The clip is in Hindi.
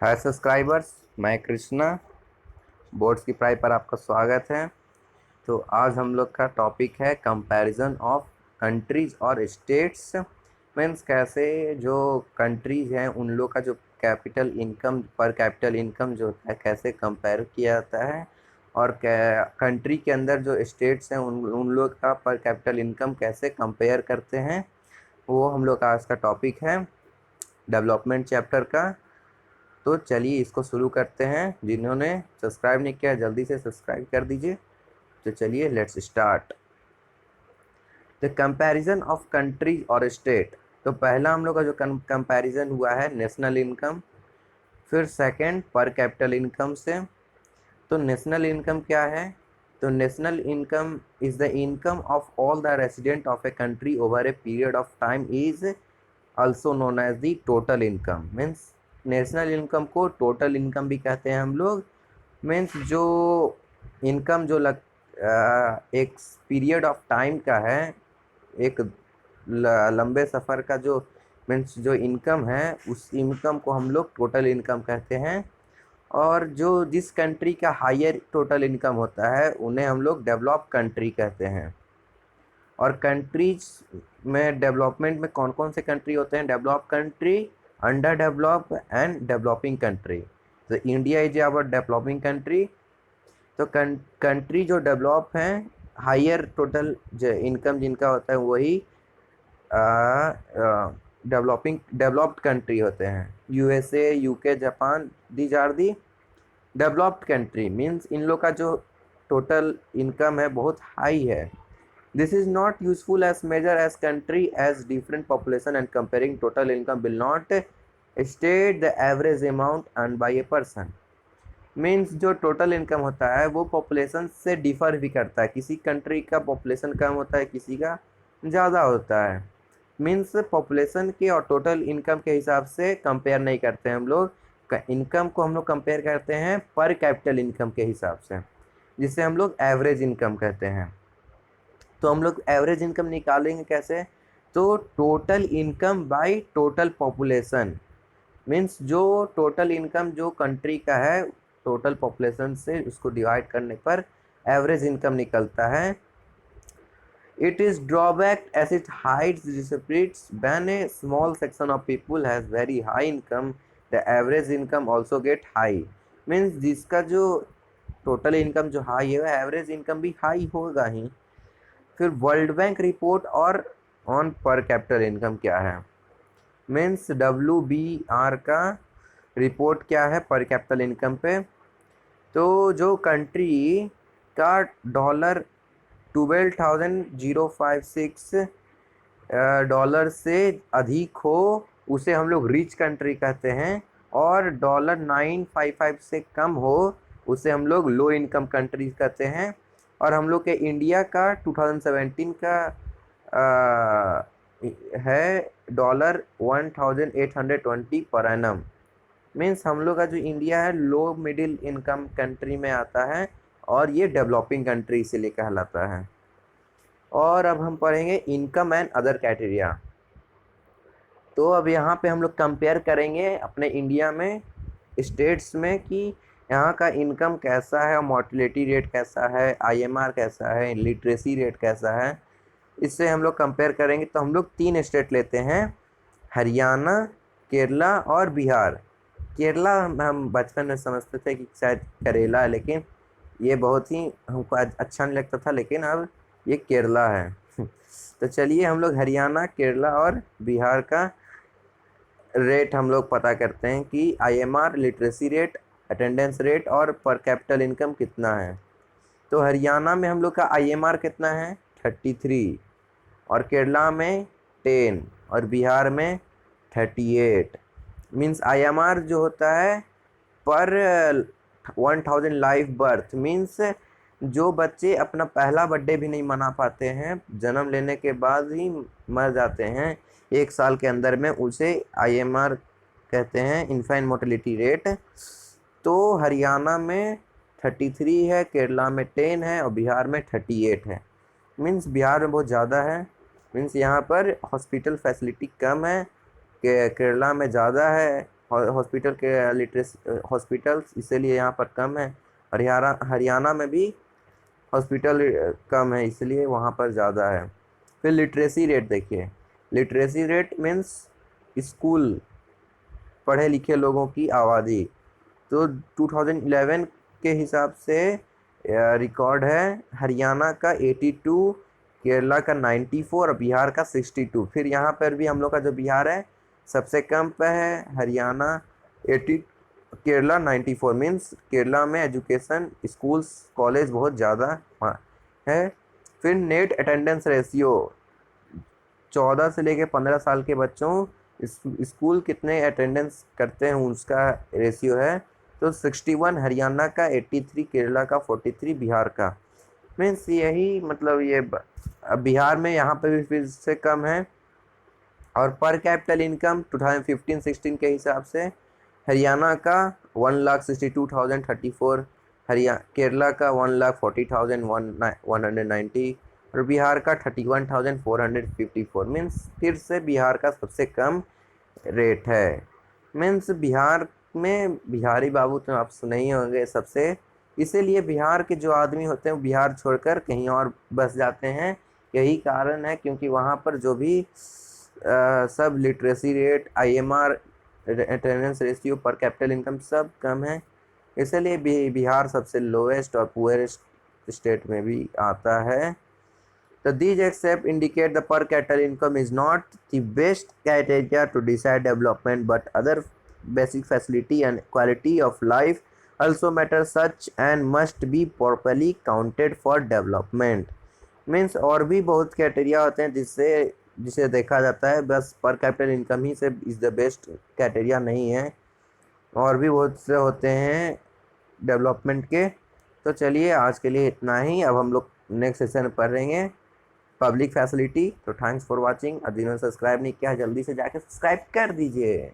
हाय सब्सक्राइबर्स, मैं कृष्णा। बोर्ड्स की पढ़ाई पर आपका स्वागत है। तो आज हम लोग का टॉपिक है कंपैरिजन ऑफ कंट्रीज और स्टेट्स। मीन्स कैसे जो कंट्रीज हैं उन लोग का जो कैपिटल इनकम पर कैपिटल इनकम जो होता है कैसे कंपेयर किया जाता है, और कंट्री के अंदर जो स्टेट्स हैं उन लोग का पर कैपिटल इनकम कैसे कंपेयर करते हैं, वो हम लोग का आज का टॉपिक है डेवलपमेंट चैप्टर का। तो चलिए इसको शुरू करते हैं। जिन्होंने सब्सक्राइब नहीं किया जल्दी से सब्सक्राइब कर दीजिए। तो चलिए let's start the comparison of countries और स्टेट। तो पहला हम लोग का जो कंपैरिजन हुआ है नेशनल इनकम, फिर सेकंड पर कैपिटल इनकम से। तो नेशनल इनकम क्या है? तो national income is the income of all the resident of a country over a period of time is also known as the total income। Means national income को टोटल इनकम भी कहते हैं हम लोग। मीन्स जो इनकम जो एक पीरियड ऑफ टाइम का है, एक लंबे सफ़र का जो मीन्स जो इनकम है, उस इनकम को हम लोग टोटल इनकम कहते हैं। और जो जिस कंट्री का हायर टोटल इनकम होता है उन्हें हम लोग डेवलप कंट्री कहते हैं। और कंट्रीज में डेवलपमेंट में कौन कौन से कंट्री होते हैं? Develop country, under develop and developing country. तो India is our developing country. तो कंट्री जो डेवलप हैं, हायर टोटल जो इनकम जिनका होता है वही डेवलप्ड कंट्री होते हैं। USA, UK, Japan, these are the developed country. Means इन लोग का जो टोटल इनकम है बहुत हाई है। This is not useful as measure as country as different population, and comparing total income will not state the average amount earned by a person। Means जो टोटल इनकम होता है वो पॉपुलेशन से डिफर भी करता है। किसी कंट्री का पॉपुलेशन कम होता है, किसी का ज़्यादा होता है। मीन्स पॉपुलेशन के और टोटल इनकम के हिसाब से कंपेयर नहीं करते हैं हम लोग। इनकम को हम लोग कंपेयर करते हैं पर कैपिटल इनकम के हिसाब से, जिसे हम लोग एवरेज इनकम कहते हैं। तो हम लोग एवरेज इनकम निकालेंगे कैसे? तो total income by total population. Means जो टोटल इनकम जो कंट्री का है टोटल पॉपुलेशन से उसको डिवाइड करने पर एवरेज इनकम निकलता है। It is drawback as it hides disputes when a small section of people has very high income the average income also get high. Means जिसका जो टोटल इनकम जो हाई है एवरेज इनकम भी हाई होगा ही। फिर वर्ल्ड बैंक रिपोर्ट और ऑन पर कैपिटल इनकम क्या है? मीन्स WBR का रिपोर्ट क्या है पर कैपिटल इनकम पे? तो जो कंट्री का डॉलर 12,056 डॉलर से अधिक हो उसे हम लोग रिच कंट्री कहते हैं, और डॉलर 955 से कम हो उसे हम लोग लो इनकम कंट्रीज कहते हैं। और हम लोग के इंडिया का 2017 का है डॉलर 1820 पर एनम। मीन्स हम लोग का जो इंडिया है लो मिडिल इनकम कंट्री में आता है, और ये डेवलपिंग कंट्री इसीलिए कहलाता है। और अब हम पढ़ेंगे इनकम एंड अदर क्राइटेरिया। तो अब यहाँ पे हम लोग कंपेयर करेंगे अपने इंडिया में स्टेट्स में कि यहाँ का इनकम कैसा है, मोर्टेलिटी रेट कैसा है, IMR कैसा है, लिटरेसी रेट कैसा है। इससे हम लोग कंपेयर करेंगे। तो हम लोग 3 स्टेट लेते हैं, हरियाणा, केरला और बिहार। केरला हम बचपन में समझते थे कि शायद करेला है, लेकिन ये बहुत ही हमको अच्छा नहीं लगता था, लेकिन अब ये केरला है। तो चलिए हम लोग हरियाणा, केरला और बिहार का रेट हम लोग पता करते हैं कि IMR, literacy rate, attendance rate और पर कैपिटल इनकम कितना है। तो हरियाणा में हम लोग का IMR कितना है? 33, और केरला में 10, और बिहार में 38। मीन्स IMR जो होता है पर 1000 लाइव बर्थ। मीन्स जो बच्चे अपना पहला बर्थडे भी नहीं मना पाते हैं, जन्म लेने के बाद ही मर जाते हैं 1 साल के अंदर में, उसे IMR कहते हैं, इन्फेंट मोर्टेलिटी रेट। तो हरियाणा में 33 है, केरला में 10 है और बिहार में 38 है। मीन्स बिहार में बहुत ज़्यादा है। मीन्स यहाँ पर हॉस्पिटल फैसिलिटी कम है, केरला में ज़्यादा है, हॉस्पिटल के लिटरेसी हॉस्पिटल्स इसीलिए यहाँ पर कम है। हरियाणा में भी हॉस्पिटल कम है, इसलिए वहाँ पर ज़्यादा है। फिर लिटरेसी रेट देखिए, लिटरेसी रेट मीन्स स्कूल पढ़े लिखे लोगों की आबादी। तो 2011 के हिसाब से रिकॉर्ड है हरियाणा का 82, केरला का 94 और बिहार का 62। फिर यहाँ पर भी हम लोग का जो बिहार है सबसे कम पे है, हरियाणा 80, केरला 94। मीन्स केरला में एजुकेशन स्कूल्स कॉलेज बहुत ज़्यादा है। फिर नेट अटेंडेंस रेशियो, 14 से लेके 15 साल के बच्चों स्कूल कितने अटेंडेंस करते हैं उसका रेशियो है। तो 61 हरियाणा का, 83 केरला का, 43 बिहार का। मीन्स यही मतलब ये अब बिहार में यहाँ पे भी फिर से कम है। और पर कैपिटल इनकम 2015-16 के हिसाब से हरियाणा का 1,62,034, केरला का 1,40,190 और बिहार का 31,454। मीन्स फिर से बिहार का सबसे कम रेट है। मीन्स बिहार में बिहारी बाबू तो आप सुने ही होंगे सबसे, इसीलिए बिहार के जो आदमी होते हैं बिहार छोड़कर कहीं और बस जाते हैं। यही कारण है क्योंकि वहाँ पर जो भी सब literacy rate, IMR, attendance ratio, पर कैपिटल इनकम सब कम है, इसलिए बिहार सबसे लोएस्ट और पुअरेस्ट स्टेट में भी आता है। So these except indicate the per capita income is not the best criteria to decide development, but other basic facility and quality of life also matter such and must be properly counted for development. Means और भी बहुत क्राइटेरिया होते हैं जिसे देखा जाता है, बस पर कैपिटल इनकम ही से इज़ द बेस्ट क्राइटेरिया नहीं है, और भी बहुत से होते हैं डेवलपमेंट के। तो चलिए आज के लिए इतना ही, अब हम लोग नेक्स्ट सेशन में पढ़ेंगे पब्लिक फैसिलिटी। तो थैंक्स फॉर वाचिंग। अब जिन्होंने सब्सक्राइब नहीं किया है जल्दी से जाके सब्सक्राइब कर दीजिए।